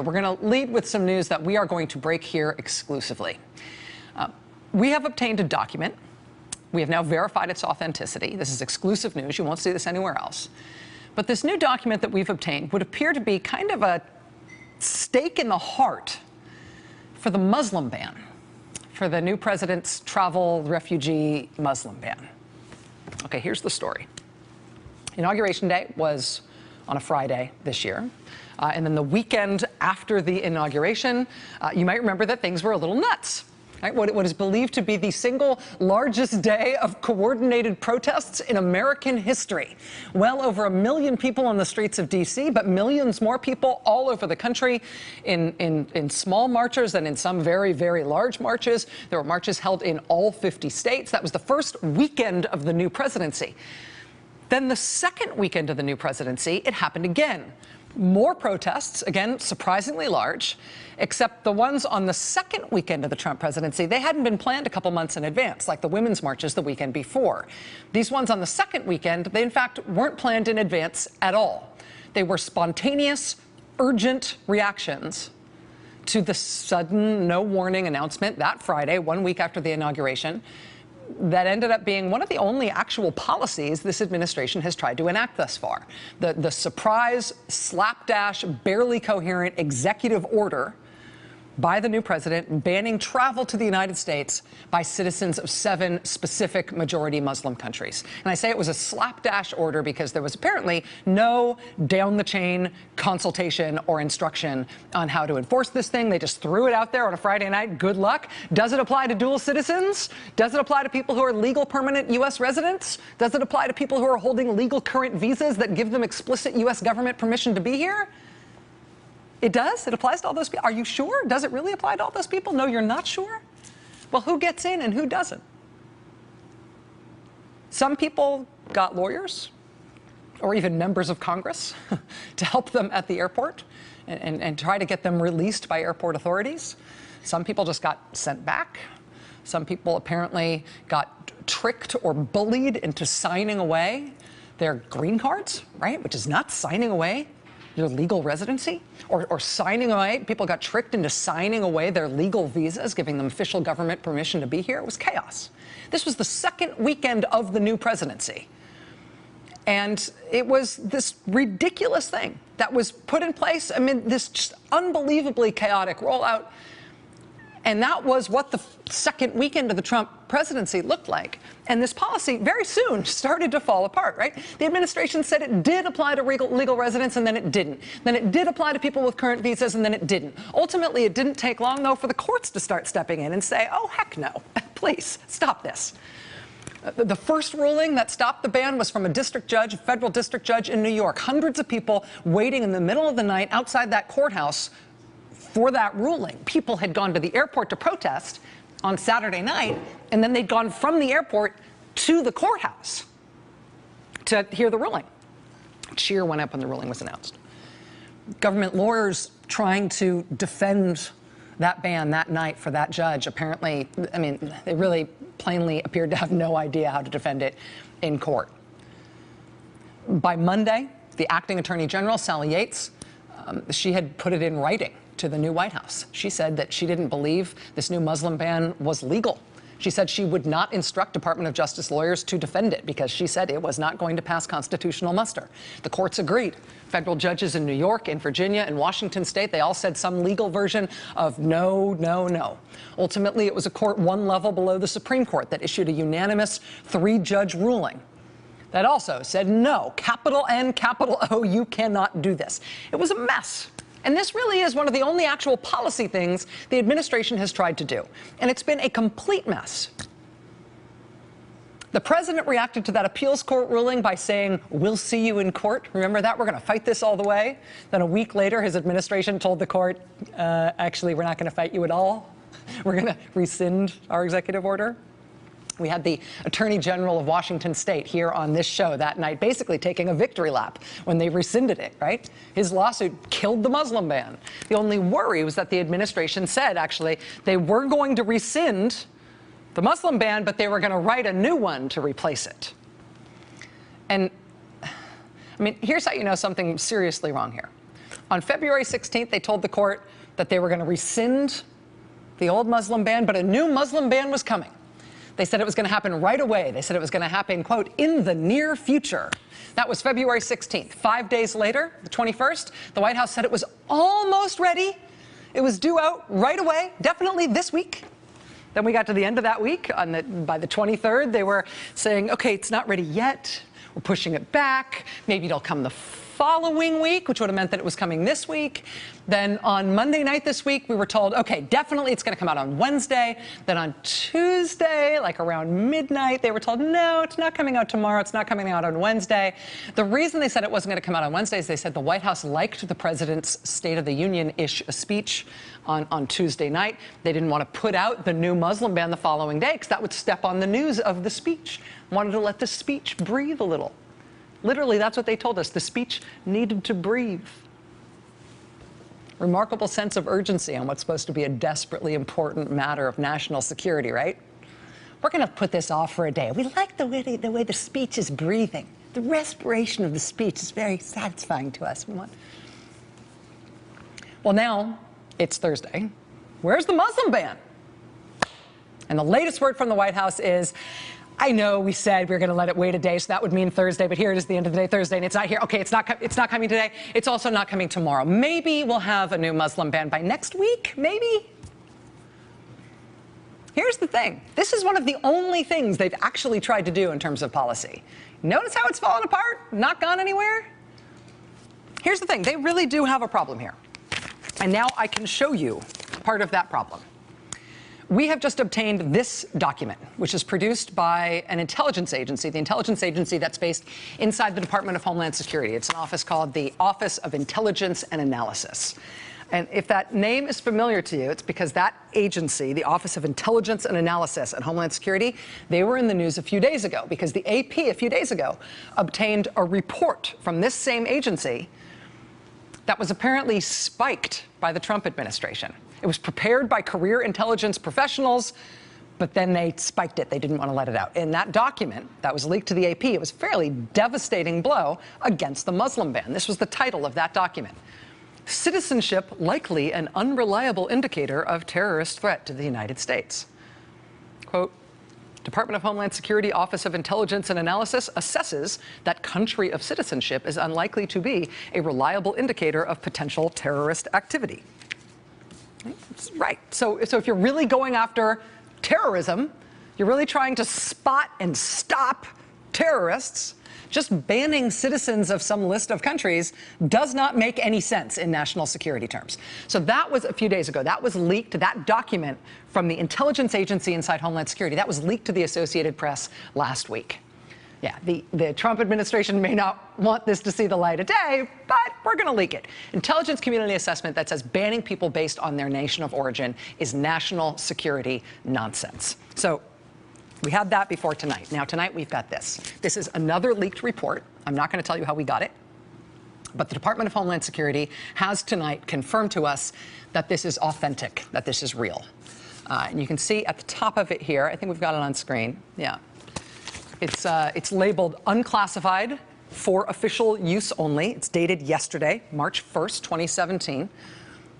We're going to lead with some news that we are going to break here exclusively. We have obtained a document. We have now verified its authenticity. This is exclusive news. You won't see this anywhere else. But this new document that we've obtained would appear to be kind of a stake in the heart for the Muslim ban, for the new president's travel refugee Muslim ban. Okay, here's the story. Inauguration day was on a Friday this year. And then the weekend after the inauguration, you might remember that things were a little nuts. Right? What is believed to be the single largest day of coordinated protests in American history. Well over 1 million people on the streets of D.C., but millions more people all over the country in small marches and in some very, very large marches. There were marches held in all 50 states. That was the first weekend of the new presidency. Then the second weekend of the new presidency, it happened again. More protests, again, surprisingly large, except the ones on the second weekend of the Trump presidency, they hadn't been planned a couple months in advance, like the women's marches the weekend before. These ones on the second weekend, they in fact weren't planned in advance at all. They were spontaneous, urgent reactions to the sudden, no warning announcement that Friday, 1 week after the inauguration, that ended up being one of the only actual policies this administration has tried to enact thus far. The surprise, slapdash, barely coherent executive order by the new president banning travel to the United States by citizens of 7 specific majority Muslim countries. And I say it was a slapdash order because there was apparently no down-the-chain consultation or instruction on how to enforce this thing. They just threw it out there on a Friday night. Good luck. Does it apply to dual citizens? Does it apply to people who are legal permanent U.S. residents? Does it apply to people who are holding legal current visas that give them explicit U.S. government permission to be here? It does? It applies to all those people? Are you sure? Does it really apply to all those people? No, you're not sure? Well, who gets in and who doesn't? Some people got lawyers or even members of Congress to help them at the airport and try to get them released by airport authorities. Some people just got sent back. Some people apparently got tricked or bullied into signing away their green cards, right? Which is not signing away your legal residency, or signing away. People got tricked into signing away their legal visas, giving them official government permission to be here. It was chaos. This was the second weekend of the new presidency. And it was this ridiculous thing that was put in place amid this just unbelievably chaotic rollout. And that was what the second weekend of the Trump presidency looked like. And this policy very soon started to fall apart, right? The administration said it did apply to legal residents, and then it didn't. Then it did apply to people with current visas, and then it didn't. Ultimately, it didn't take long, though, for the courts to start stepping in and say, oh, heck no, please stop this. The first ruling that stopped the ban was from a district judge, a federal district judge in New York. Hundreds of people waiting in the middle of the night outside that courthouse for that ruling. People had gone to the airport to protest on Saturday night, and then they'd gone from the airport to the courthouse to hear the ruling. A cheer went up when the ruling was announced. Government lawyers trying to defend that ban that night for that judge, apparently, I mean, they really plainly appeared to have no idea how to defend it in court. By Monday, the acting attorney general, Sally Yates, she had put it in writing to the new White House. She said that she didn't believe this new Muslim ban was legal. She said she would not instruct Department of Justice lawyers to defend it because she said it was not going to pass constitutional muster. The courts agreed. Federal judges in New York, in Virginia, and Washington state, they all said some legal version of no, no, no. Ultimately, it was a court one level below the Supreme Court that issued a unanimous 3-judge ruling that also said no, capital N, capital O, you cannot do this. It was a mess. And this really is one of the only actual policy things the administration has tried to do. And it's been a complete mess. The president reacted to that appeals court ruling by saying, we'll see you in court. Remember that? We're going to fight this all the way. Then a week later, his administration told the court, actually, we're not going to fight you at all. We're going to rescind our executive order. We had the Attorney General of Washington State here on this show that night, basically taking a victory lap when they rescinded it, right? His lawsuit killed the Muslim ban. The only worry was that the administration said, actually, they were going to rescind the Muslim ban, but they were going to write a new one to replace it. And, I mean, here's how you know something seriously wrong here. On February 16th, they told the court that they were going to rescind the old Muslim ban, but a new Muslim ban was coming. They said it was going to happen right away. They said it was going to happen, quote, in the near future. That was February 16th. 5 days later, the 21st, the White House said it was almost ready. It was due out right away, definitely this week. Then we got to the end of that week. By the 23rd, they were saying, OK, it's not ready yet. We're pushing it back. Maybe it'll come the following week, which would have meant that it was coming this week. Then on Monday night this week, we were told, OK, definitely it's going to come out on Wednesday. Then on Tuesday, like around midnight, they were told, no, it's not coming out tomorrow. It's not coming out on Wednesday. The reason they said it wasn't going to come out on Wednesday is they said the White House liked the president's State of the Union-ish speech on Tuesday night. They didn't want to put out the new Muslim ban the following day because that would step on the news of the speech. Wanted to let the speech breathe a little. Literally, that's what they told us. The speech needed to breathe. Remarkable sense of urgency on what's supposed to be a desperately important matter of national security, right? We're going to put this off for a day. We like the way the speech is breathing. The respiration of the speech is very satisfying to us. Well, now it's Thursday. Where's the Muslim ban? And the latest word from the White House is, I know we said we were going to let it wait a day, so that would mean Thursday, but here it is the end of the day, Thursday, and it's not here. OK, it's not coming today. It's also not coming tomorrow. Maybe we'll have a new Muslim ban by next week, maybe. Here's the thing. This is one of the only things they've actually tried to do in terms of policy. Notice how it's fallen apart, not gone anywhere? Here's the thing. They really do have a problem here. And now I can show you part of that problem. We have just obtained this document, which is produced by an intelligence agency, the intelligence agency that's based inside the Department of Homeland Security. It's an office called the Office of Intelligence and Analysis. And if that name is familiar to you, it's because that agency, the Office of Intelligence and Analysis at Homeland Security, they were in the news a few days ago because the AP a few days ago obtained a report from this same agency that was apparently spiked by the Trump administration. It was prepared by career intelligence professionals, but then they spiked it. They didn't want to let it out. In that document that was leaked to the AP, it was a fairly devastating blow against the Muslim ban. This was the title of that document. Citizenship likely an unreliable indicator of terrorist threat to the United States. Quote, Department of Homeland Security Office of Intelligence and Analysis assesses that country of citizenship is unlikely to be a reliable indicator of potential terrorist activity. Right. So if you're really going after terrorism, you're really trying to spot and stop terrorists, just banning citizens of some list of countries does not make any sense in national security terms. So that was a few days ago. That was leaked, that document from the intelligence agency inside Homeland Security. That was leaked to the Associated Press last week. Yeah, the Trump administration may not want this to see the light of day, but we're going to leak it. Intelligence community assessment that says banning people based on their nation of origin is national security nonsense. So we had that before tonight. Now, tonight we've got this. This is another leaked report. I'm not going to tell you how we got it, but the Department of Homeland Security has tonight confirmed to us that this is authentic, that this is real. And you can see at the top of it here, I think we've got it on screen. Yeah. It's labeled unclassified for official use only. It's dated yesterday, March 1st, 2017.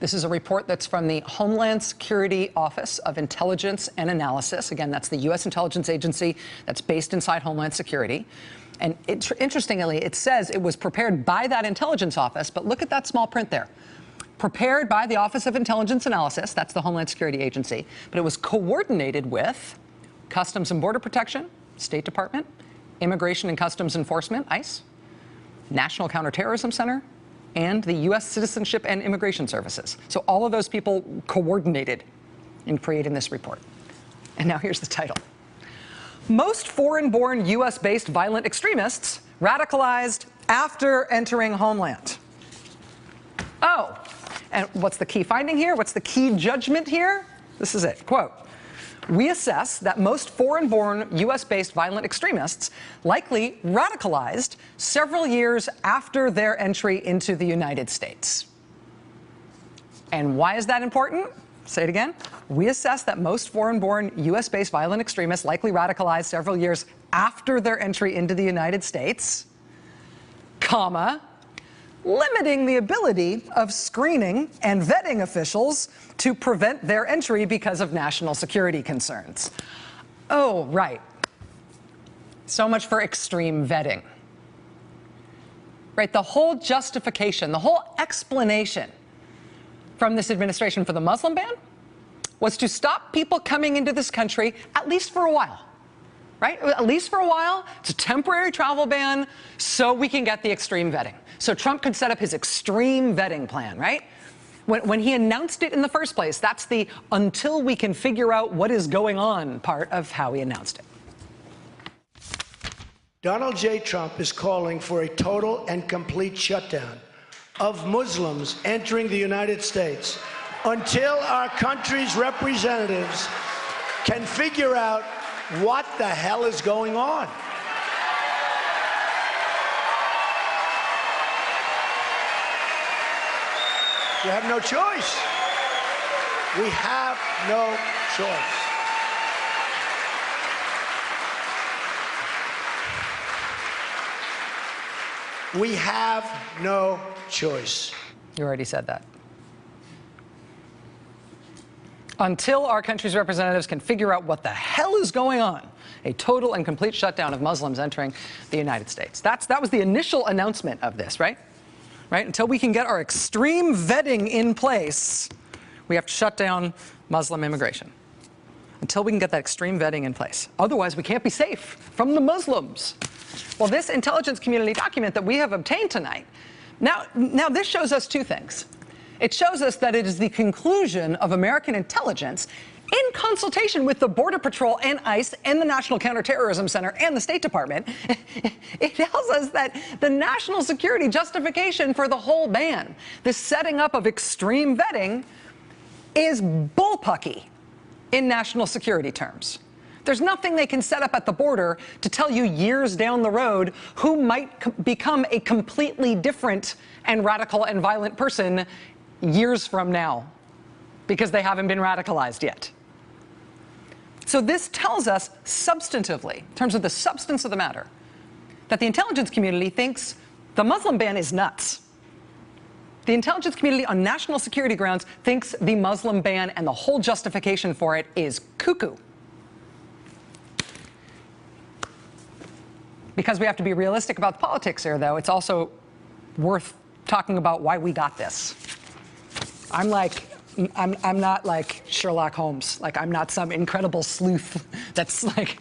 This is a report that's from the Homeland Security Office of Intelligence and Analysis. Again, that's the U.S. intelligence agency that's based inside Homeland Security. And interestingly, it says it was prepared by that intelligence office, but look at that small print there. Prepared by the Office of Intelligence Analysis, that's the Homeland Security Agency, but it was coordinated with Customs and Border Protection, State Department, Immigration and Customs Enforcement, ICE, National Counterterrorism Center, and the U.S. Citizenship and Immigration Services. So all of those people coordinated in creating this report. And now here's the title. Most foreign-born U.S.-based violent extremists radicalized after entering Homeland. Oh, and what's the key finding here? What's the key judgment here? This is it. Quote, we assess that most foreign-born U.S.-based violent extremists likely radicalized several years after their entry into the United States. And why is that important? Say it again. We assess that most foreign-born U.S.-based violent extremists likely radicalized several years after their entry into the United States, comma, limiting the ability of screening and vetting officials to prevent their entry because of national security concerns. Oh, right. So much for extreme vetting. Right, the whole justification, the whole explanation from this administration for the Muslim ban was to stop people coming into this country, at least for a while. Right? At least for a while. It's a temporary travel ban so we can get the extreme vetting. So Trump could set up his extreme vetting plan, right? When he announced it in the first place, that's the until we can figure out what is going on part of how he announced it. Donald J. Trump is calling for a total and complete shutdown of Muslims entering the United States until our country's representatives can figure out what the hell is going on. We have no choice. We have no choice. We have no choice. You already said that. Until our country's representatives can figure out what the hell is going on, a total and complete shutdown of Muslims entering the United States. That was the initial announcement of this, right? Right? Until we can get our extreme vetting in place, we have to shut down Muslim immigration. Until we can get that extreme vetting in place. Otherwise, we can't be safe from the Muslims. Well, this intelligence community document that we have obtained tonight, now this shows us two things. It shows us that it is the conclusion of American intelligence in consultation with the Border Patrol and ICE and the National Counterterrorism Center and the State Department. It tells us that the national security justification for the whole ban, this setting up of extreme vetting, is bullpucky in national security terms. There's nothing they can set up at the border to tell you years down the road who might become a completely different and radical and violent person years from now, because they haven't been radicalized yet. So this tells us substantively, in terms of the substance of the matter, that the intelligence community thinks the Muslim ban is nuts. The intelligence community on national security grounds thinks the Muslim ban and the whole justification for it is cuckoo. Because we have to be realistic about the politics here, though, it's also worth talking about why we got this. I'm not like Sherlock Holmes. Like, I'm not some incredible sleuth that's like,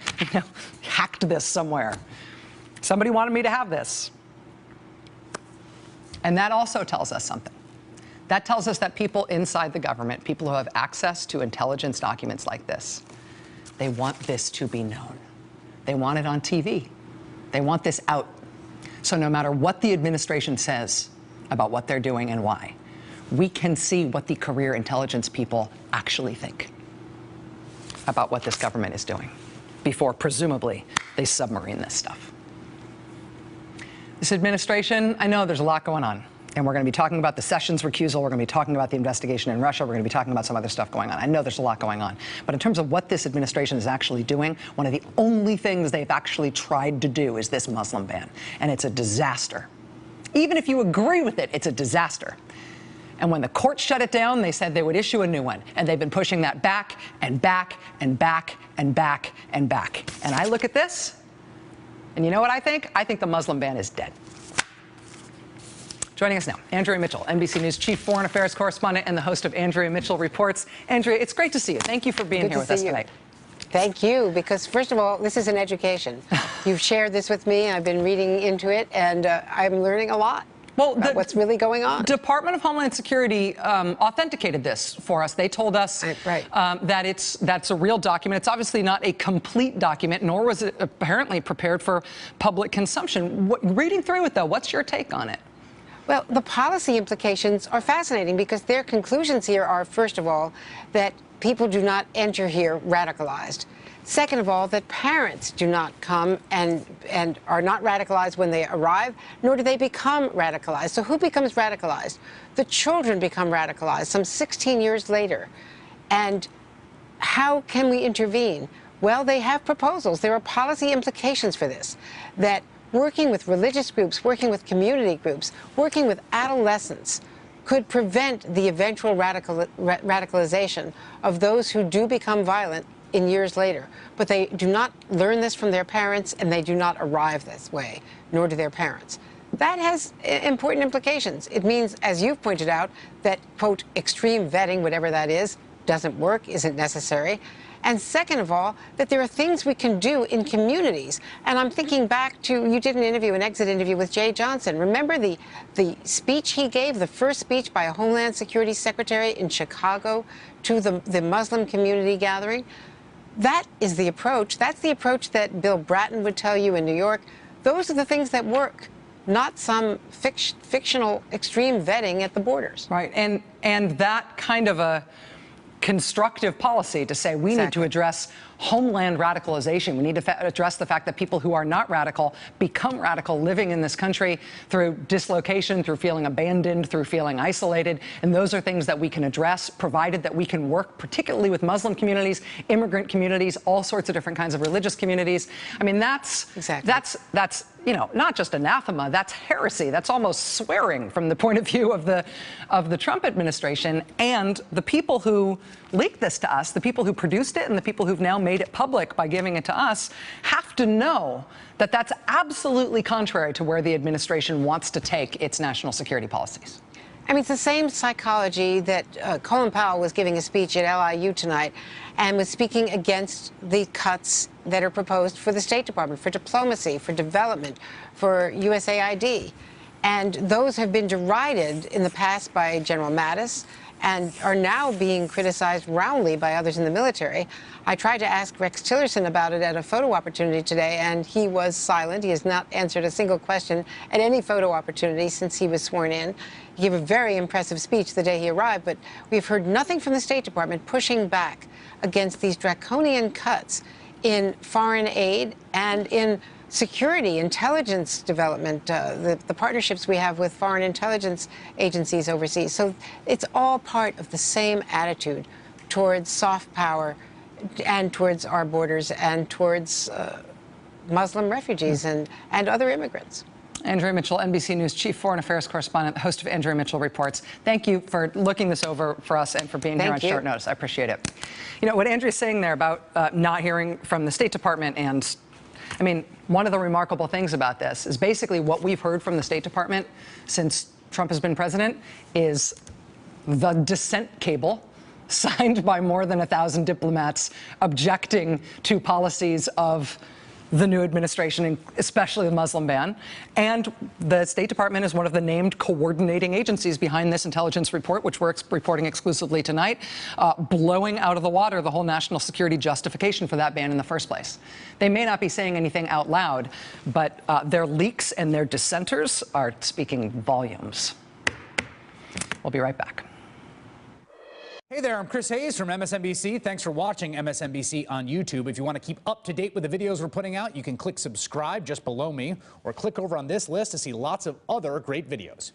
hacked this somewhere. Somebody wanted me to have this. And that also tells us something. That tells us that people inside the government, people who have access to intelligence documents like this, they want this to be known. They want it on TV. They want this out. So no matter what the administration says about what they're doing and why, we can see what the career intelligence people actually think about what this government is doing before, presumably, they submarine this stuff. This administration, I know there's a lot going on. And we're going to be talking about the Sessions recusal. We're going to be talking about the investigation in Russia. We're going to be talking about some other stuff going on. I know there's a lot going on. But in terms of what this administration is actually doing, one of the only things they've actually tried to do is this Muslim ban. And it's a disaster. Even if you agree with it, it's a disaster. And when the court shut it down, they said they would issue a new one. And they've been pushing that back and back and back and back and back. And I look at this, and you know what I think? I think the Muslim ban is dead. Joining us now, Andrea Mitchell, NBC News chief foreign affairs correspondent and the host of Andrea Mitchell Reports. Andrea, it's great to see you. Thank you for being here with us tonight. Thank you, because first of all, this is an education. You've shared this with me. I've been reading into it, and I'm learning a lot. Well, what's really going on? Department of Homeland Security authenticated this for us. They told us that that's a real document. It's obviously not a complete document, nor was it apparently prepared for public consumption. Reading through it, though, what's your take on it? Well, the policy implications are fascinating because their conclusions here are, first of all, that people do not enter here radicalized. Second of all, that parents do not come and are not radicalized when they arrive, nor do they become radicalized. So who becomes radicalized? The children become radicalized some 16 years later. And how can we intervene? Well, they have proposals. There are policy implications for this, that working with religious groups, working with community groups, working with adolescents could prevent the eventual radicalization of those who do become violent in years later. But they do not learn this from their parents, and they do not arrive this way, nor do their parents. That has important implications. It means, as you've pointed out, that, quote, extreme vetting, whatever that is, doesn't work, isn't necessary. And second of all, that there are things we can do in communities. And I'm thinking back to, you did an exit interview with Jay Johnson. Remember the speech he gave, the first speech by a Homeland Security Secretary in Chicago to the Muslim community gathering? That is the approach. That's the approach that Bill Bratton would tell you in New York. Those are the things that work, not some fictional extreme vetting at the borders. Right, and that kind of a constructive policy to say we need to address homeland radicalization. We need to address the fact that people who are not radical become radical living in this country through dislocation, through feeling abandoned, through feeling isolated. And those are things that we can address, provided that we can work particularly with Muslim communities, immigrant communities, all sorts of different kinds of religious communities. I mean, that's you know, not just anathema, that's heresy. That's almost swearing from the point of view of the Trump administration. And the people who leaked this to us, the people who produced it and the people who've now made it public by giving it to us, have to know that that's absolutely contrary to where the administration wants to take its national security policies. I mean, it's the same psychology that Colin Powell was giving a speech at LIU tonight and was speaking against the cuts that are proposed for the State Department, for diplomacy, for development, for USAID. And those have been derided in the past by General Mattis and are now being criticized roundly by others in the military. I tried to ask Rex Tillerson about it at a photo opportunity today, and he was silent. He has not answered a single question at any photo opportunity since he was sworn in. He gave a very impressive speech the day he arrived, but we've heard nothing from the State Department pushing back against these draconian cuts in foreign aid and in security, intelligence development, the partnerships we have with foreign intelligence agencies overseas. So it's all part of the same attitude towards soft power and towards our borders and towards Muslim refugees and other immigrants. Andrea Mitchell, NBC News Chief Foreign Affairs Correspondent, host of Andrea Mitchell Reports. Thank you for looking this over for us and for being here on short notice. I appreciate it. You know, what Andrea's saying there about not hearing from the State Department, and I mean, one of the remarkable things about this is basically what we've heard from the State Department since Trump has been president is the dissent cable signed by more than 1,000 diplomats objecting to policies of the new administration, especially the Muslim ban. And the State Department is one of the named coordinating agencies behind this intelligence report, which we're reporting exclusively tonight, blowing out of the water the whole national security justification for that ban in the first place. They may not be saying anything out loud, but their leaks and their dissenters are speaking volumes. We'll be right back. Hey there, I'm Chris Hayes from MSNBC. Thanks for watching MSNBC on YouTube. If you want to keep up to date with the videos we're putting out, you can click subscribe just below me or click over on this list to see lots of other great videos.